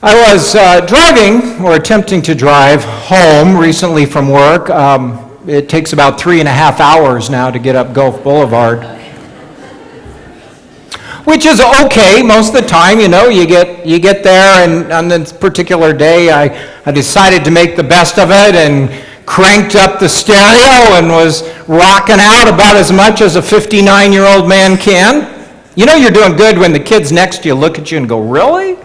I was driving, or attempting to drive, home recently from work. It takes about 3.5 hours now to get up Gulf Boulevard, which is okay most of the time. You know, you get there, and on this particular day, I decided to make the best of it and cranked up the stereo and was rocking out about as much as a 59-year-old man can. You know you're doing good when the kids next to you look at you and go, "Really?"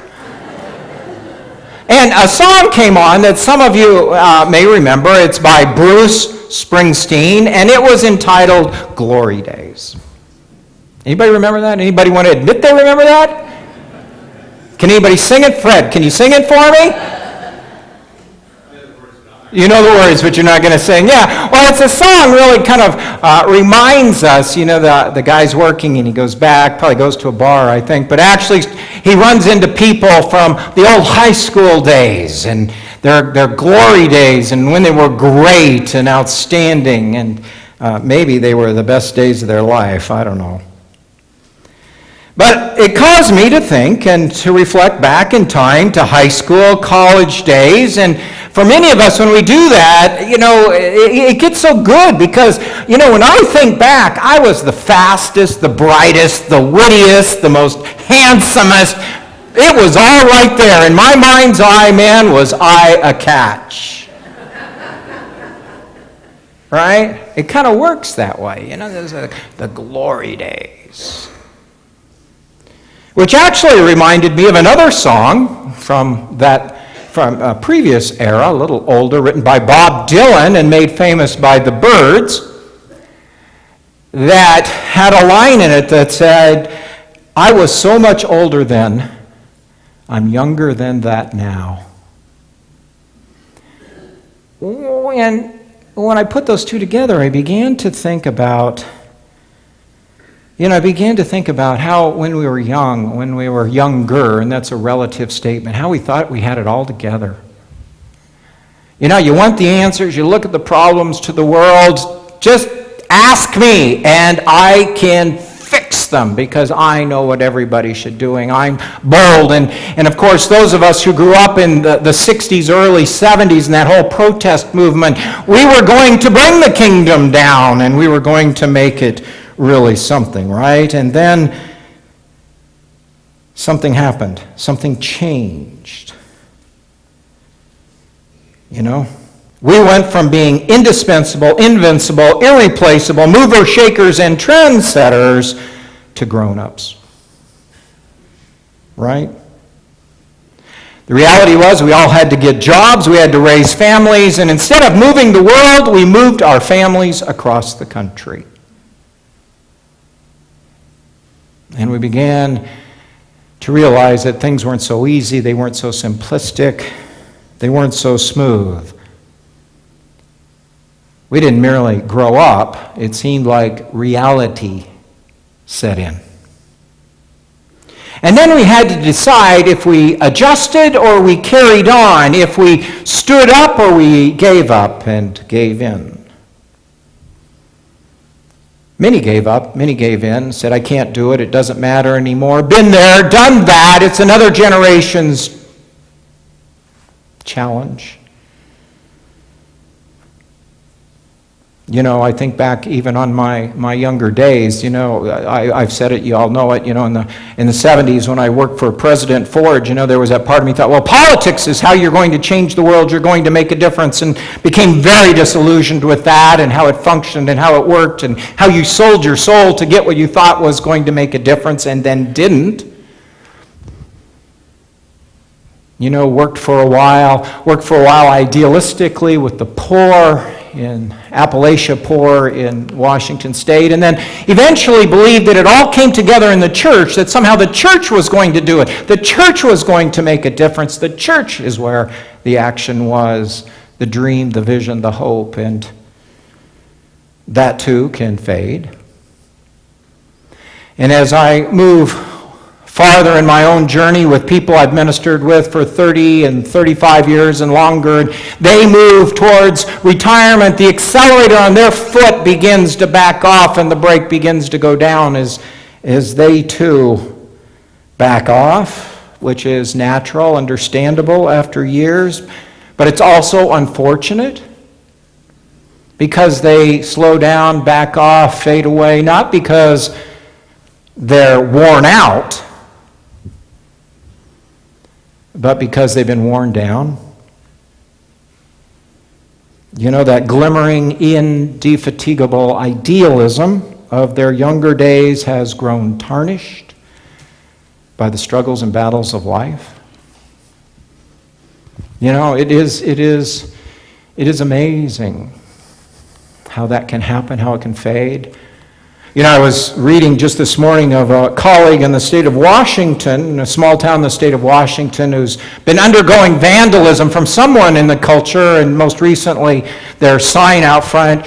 And a song came on that some of you may remember. It's by Bruce Springsteen, and it was entitled "Glory Days." Anybody remember that? Anybody want to admit they remember that? Can anybody sing it? Fred, can you sing it for me? You know the words, but you're not going to sing. Yeah, well, it's a song really kind of reminds us, you know, the guy's working and he goes back, probably goes to a bar, I think, but actually he runs into people from the old high school days and their glory days and when they were great and outstanding, and maybe they were the best days of their life, I don't know. But it caused me to think and to reflect back in time to high school, college days, and for many of us, when we do that, you know, it gets so good because, you know, when I think back, I was the fastest, the brightest, the wittiest, the most handsomest. It was all right there. In my mind's eye, man, was I a catch. Right? It kind of works that way. You know, there's the glory days. Which actually reminded me of another song from a previous era, a little older, written by Bob Dylan and made famous by the Byrds, that had a line in it that said, "I was so much older then, I'm younger than that now." And when I put those two together, I began to think about how when we were young, when we were younger, and that's a relative statement, how we thought we had it all together. You know, you want the answers, you look at the problems to the world, just ask me, and I can fix them because I know what everybody should be doing. I'm bold. And of course, those of us who grew up in the 60s, early 70s, and that whole protest movement, we were going to bring the kingdom down, and we were going to make it really something, right? And then something happened. Something changed. You know? We went from being indispensable, invincible, irreplaceable, mover, shakers, and trendsetters to grown-ups. Right? The reality was we all had to get jobs, we had to raise families, and instead of moving the world, we moved our families across the country. And we began to realize that things weren't so easy, they weren't so simplistic, they weren't so smooth. We didn't merely grow up, it seemed like reality set in. And then we had to decide if we adjusted or we carried on, if we stood up or we gave up and gave in. Many gave up, many gave in, said, "I can't do it, it doesn't matter anymore. Been there, done that, it's another generation's challenge." You know, I think back even on my younger days, you know, I've said it, you all know it, you know, in the 70s when I worked for President Ford, you know, there was that part of me thought, well, politics is how you're going to change the world, you're going to make a difference, and became very disillusioned with that and how it functioned and how it worked and how you sold your soul to get what you thought was going to make a difference and then didn't. You know, worked for a while idealistically with the poor in Appalachia, poor in Washington State, and then eventually believed that it all came together in the church, that somehow the church was going to do it. The church was going to make a difference. The church is where the action was, the dream, the vision, the hope, and that too can fade. And as I move farther in my own journey with people I've ministered with for 30 and 35 years and longer, and they move towards retirement, the accelerator on their foot begins to back off and the brake begins to go down as they too back off, which is natural, understandable after years, but it's also unfortunate because they slow down, back off, fade away, not because they're worn out, but because they've been worn down. You know, that glimmering, indefatigable idealism of their younger days has grown tarnished by the struggles and battles of life. You know, it is amazing how that can happen, how it can fade. You know, I was reading just this morning of a colleague in the state of Washington, in a small town in the state of Washington, who's been undergoing vandalism from someone in the culture, and most recently their sign out front,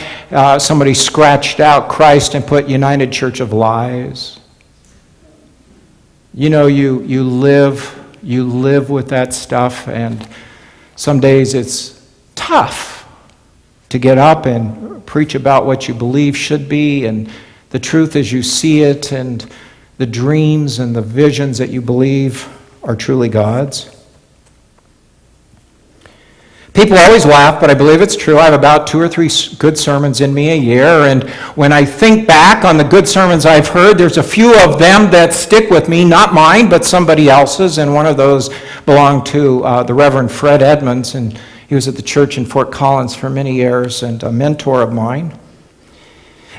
somebody scratched out Christ and put United Church of Lies. You know, you live with that stuff, and some days it's tough to get up and preach about what you believe should be, and the truth as you see it, and the dreams and the visions that you believe are truly God's. People always laugh, but I believe it's true. I have about 2 or 3 good sermons in me a year, and when I think back on the good sermons I've heard, there's a few of them that stick with me, not mine, but somebody else's, and one of those belonged to the Reverend Fred Edmonds, and he was at the church in Fort Collins for many years and a mentor of mine.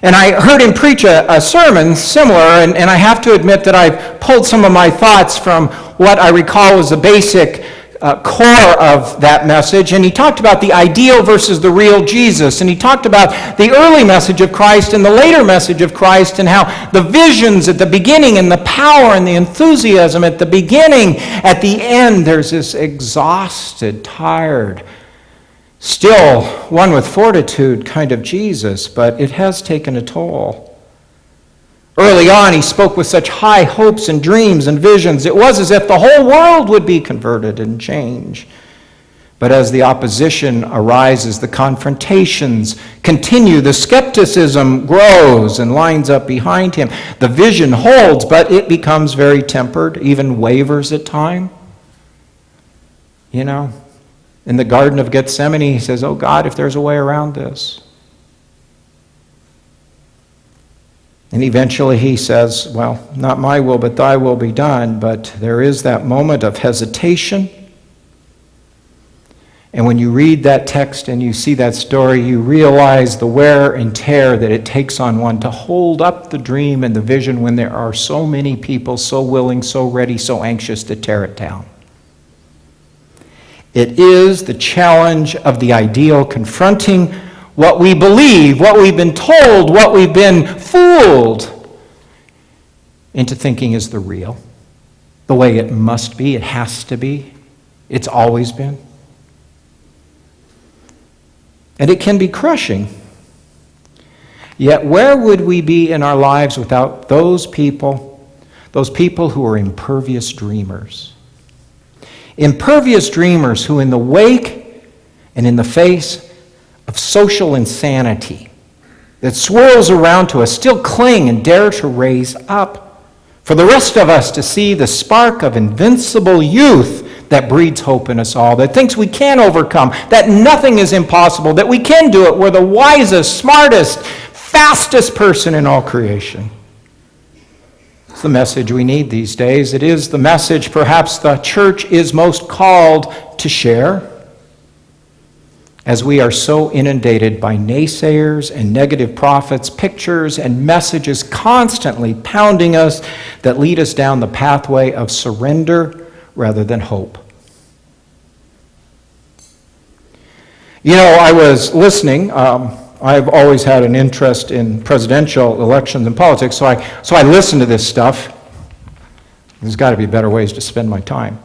And I heard him preach a sermon similar, and I have to admit that I've pulled some of my thoughts from what I recall was the basic core of that message. And he talked about the ideal versus the real Jesus. And he talked about the early message of Christ and the later message of Christ, and how the visions at the beginning and the power and the enthusiasm at the beginning, at the end, there's this exhausted, tired, still one with fortitude kind of Jesus, but it has taken a toll. Early on, he spoke with such high hopes and dreams and visions. It was as if the whole world would be converted and change. But as the opposition arises, the confrontations continue, the skepticism grows and lines up behind him. The vision holds, but it becomes very tempered, even wavers at time. You know, in the Garden of Gethsemane, he says, "Oh God, if there's a way around this." And eventually he says, "Well, not my will, but thy will be done." But there is that moment of hesitation. And when you read that text and you see that story, you realize the wear and tear that it takes on one to hold up the dream and the vision when there are so many people so willing, so ready, so anxious to tear it down. It is the challenge of the ideal confronting what we believe, what we've been told, what we've been fooled into thinking is the real, the way it must be, it has to be, it's always been. And it can be crushing. Yet where would we be in our lives without those people who are impervious dreamers? Impervious dreamers who, in the wake and in the face of social insanity that swirls around to us, still cling and dare to raise up for the rest of us to see the spark of invincible youth that breeds hope in us all, that thinks we can overcome, that nothing is impossible, that we can do it. We're the wisest, smartest, fastest person in all creation. It's the message we need these days. It is the message perhaps the church is most called to share, as we are so inundated by naysayers and negative prophets, pictures and messages constantly pounding us that lead us down the pathway of surrender rather than hope. You know, I was listening. I've always had an interest in presidential elections and politics, so I listen to this stuff. There's got to be better ways to spend my time.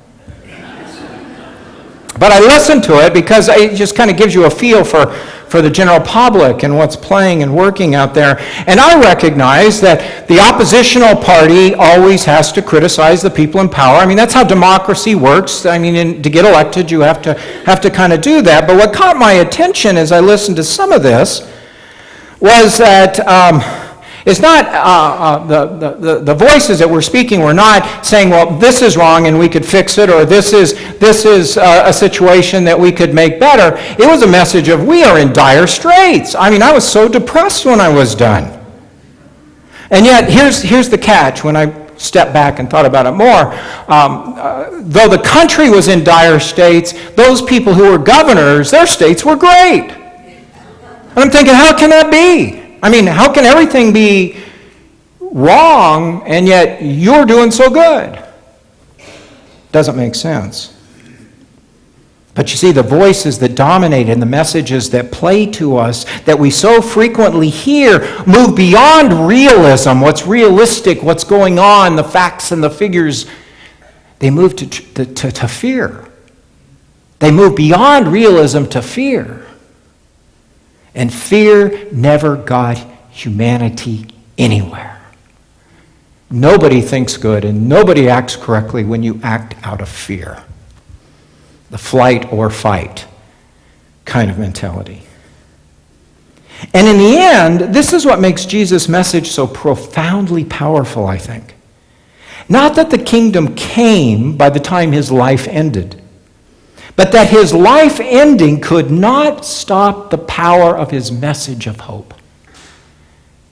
But I listen to it because it just kind of gives you a feel for the general public and what's playing and working out there. And I recognize that the oppositional party always has to criticize the people in power. I mean, that's how democracy works. I mean, to get elected, you have to kind of do that. But what caught my attention as I listened to some of this was that It's not the voices that were speaking were not saying, well, this is wrong and we could fix it, or this is a situation that we could make better. It was a message of, we are in dire straits. I mean, I was so depressed when I was done. And yet, here's the catch when I stepped back and thought about it more. Though the country was in dire states, those people who were governors, their states were great. And I'm thinking, how can that be? I mean, how can everything be wrong and yet you're doing so good? Doesn't make sense. But you see, the voices that dominate and the messages that play to us that we so frequently hear move beyond realism, what's realistic, what's going on, the facts and the figures. They move to fear. They move beyond realism to fear. And fear never got humanity anywhere. Nobody thinks good and nobody acts correctly when you act out of fear. The flight or fight kind of mentality. And in the end, this is what makes Jesus' message so profoundly powerful, I think. Not that the kingdom came by the time his life ended, but that his life ending could not stop the power of his message of hope.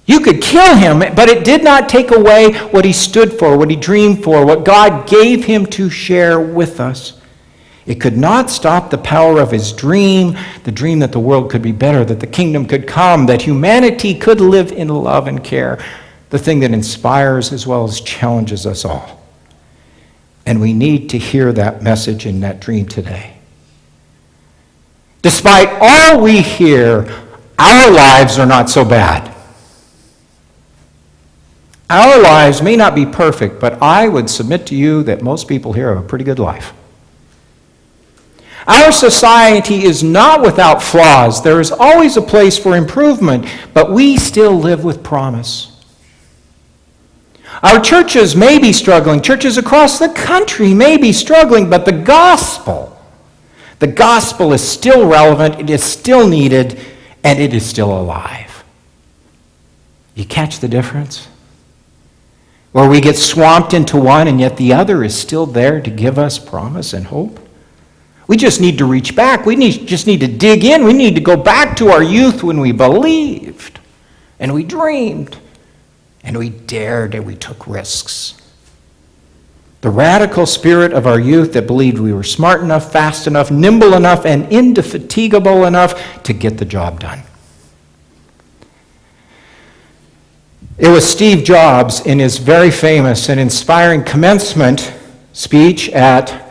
You could kill him, but it did not take away what he stood for, what he dreamed for, what God gave him to share with us. It could not stop the power of his dream, the dream that the world could be better, that the kingdom could come, that humanity could live in love and care, the thing that inspires as well as challenges us all. And we need to hear that message and that dream today. Despite all we hear, our lives are not so bad. Our lives may not be perfect, but I would submit to you that most people here have a pretty good life. Our society is not without flaws. There is always a place for improvement, but we still live with promise. Our churches may be struggling. Churches across the country may be struggling, but the gospel is still relevant, it is still needed, and it is still alive. You catch the difference? Where we get swamped into one, and yet the other is still there to give us promise and hope. We just need to reach back. We just need to dig in. We need to go back to our youth when we believed, and we dreamed, and we dared, and we took risks. The radical spirit of our youth that believed we were smart enough, fast enough, nimble enough, and indefatigable enough to get the job done. It was Steve Jobs in his very famous and inspiring commencement speech at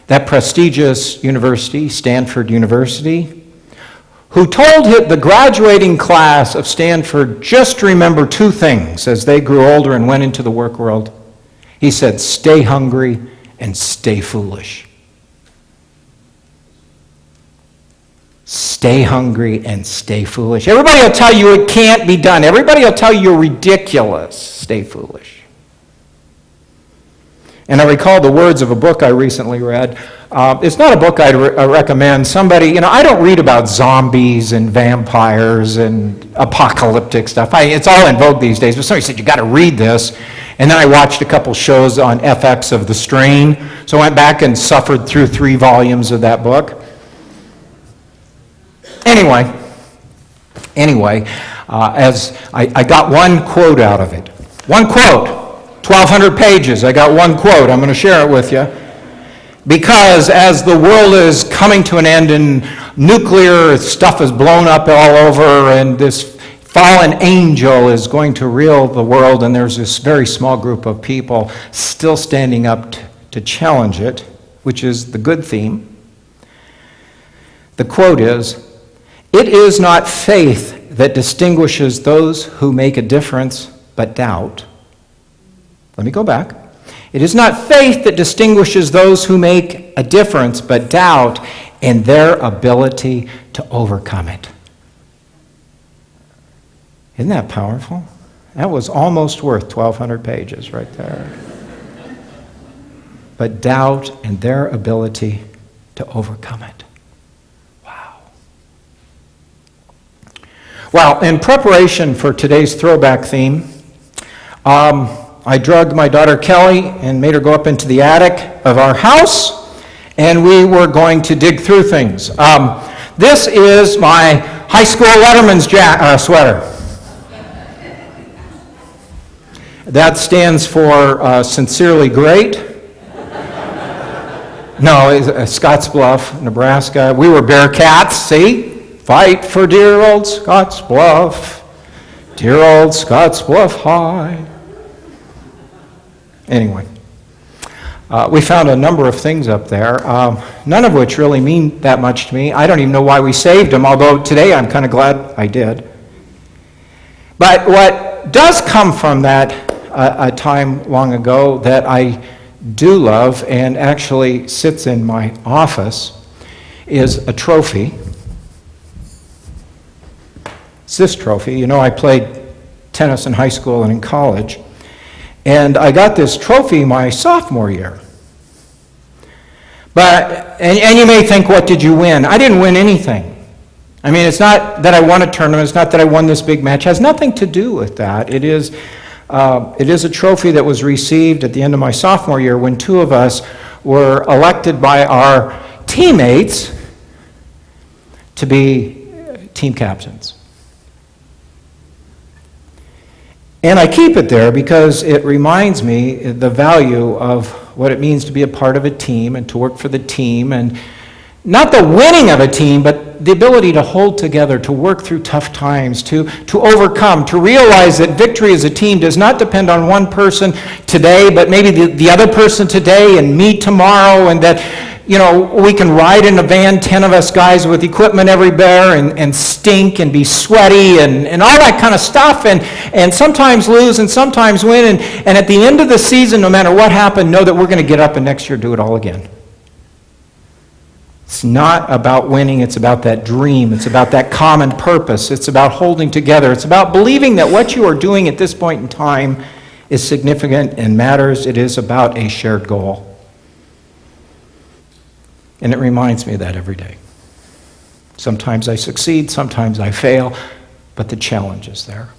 that prestigious university, Stanford University, who told the graduating class of Stanford just to remember two things as they grew older and went into the work world. He said, stay hungry and stay foolish. Stay hungry and stay foolish. Everybody will tell you it can't be done. Everybody will tell you you're ridiculous. Stay foolish. And I recall the words of a book I recently read. It's not a book I'd recommend. Somebody, I don't read about zombies and vampires and apocalyptic stuff. It's all in vogue these days, but somebody said, you got to read this. And then I watched a couple shows on FX of The Strain. So I went back and suffered through 3 volumes of that book. Anyway, as I got one quote out of it. One quote. 1,200 pages. I got one quote. I'm going to share it with you. Because as the world is coming to an end and nuclear stuff is blown up all over and this fallen angel is going to rule the world, and there's this very small group of people still standing up to challenge it, which is the good theme. The quote is, "It is not faith that distinguishes those who make a difference, but doubt." Let me go back. It is not faith that distinguishes those who make a difference, but doubt in their ability to overcome it. Isn't that powerful? That was almost worth 1,200 pages right there. But doubt in their ability to overcome it. Wow. Well, in preparation for today's throwback theme, I drugged my daughter Kelly and made her go up into the attic of our house, and we were going to dig through things. This is my high school letterman's sweater. That stands for sincerely great. No, it's Scottsbluff, Nebraska. We were Bearcats, see? Fight for dear old Scottsbluff, dear old Scottsbluff High. Anyway, we found a number of things up there, none of which really mean that much to me. I don't even know why we saved them, although today I'm kind of glad I did. But what does come from that a time long ago that I do love and actually sits in my office is a trophy. It's this trophy. You know, I played tennis in high school and in college, and I got this trophy my sophomore year. But, and you may think, what did you win? I didn't win anything. I mean, it's not that I won a tournament, it's not that I won this big match. It has nothing to do with that. It is a trophy that was received at the end of my sophomore year when two of us were elected by our teammates to be team captains. And I keep it there because it reminds me the value of what it means to be a part of a team and to work for the team, and not the winning of a team, but the ability to hold together, to work through tough times, to overcome, to realize that victory as a team does not depend on one person today, but maybe the other person today and me tomorrow, and that, you know, we can ride in a van, 10 of us guys with equipment everywhere, and stink and be sweaty and all that kind of stuff, and sometimes lose and sometimes win, and at the end of the season, no matter what happened, know that we're going to get up and next year do it all again. It's not about winning, it's about that dream, it's about that common purpose, it's about holding together, it's about believing that what you are doing at this point in time is significant and matters. It is about a shared goal. And it reminds me of that every day. Sometimes I succeed, sometimes I fail, but the challenge is there.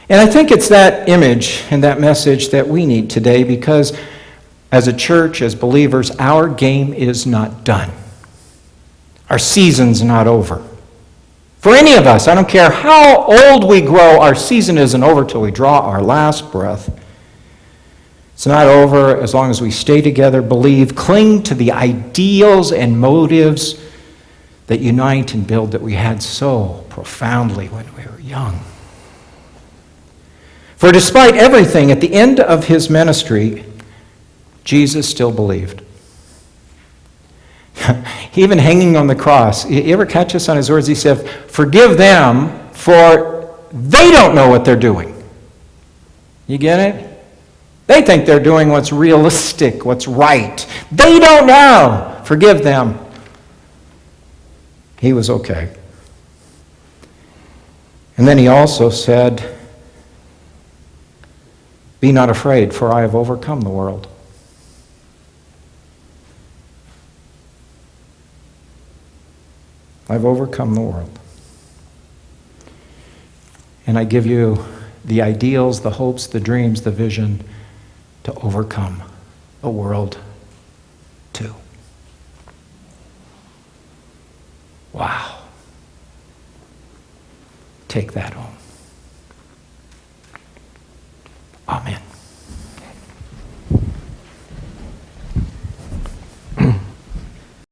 And I think it's that image and that message that we need today, because as a church, as believers, our game is not done. Our season's not over. For any of us, I don't care how old we grow, our season isn't over till we draw our last breath. It's not over as long as we stay together, believe, cling to the ideals and motives that unite and build that we had so profoundly when we were young. For despite everything, at the end of his ministry, Jesus still believed. Even hanging on the cross, you ever catch this on his words? He said, "Forgive them, for they don't know what they're doing." You get it? They think they're doing what's realistic, what's right. They don't know. Forgive them. He was okay. And then he also said, "Be not afraid, for I have overcome the world." I've overcome the world. And I give you the ideals, the hopes, the dreams, the vision to overcome the world too. Wow. Take that home.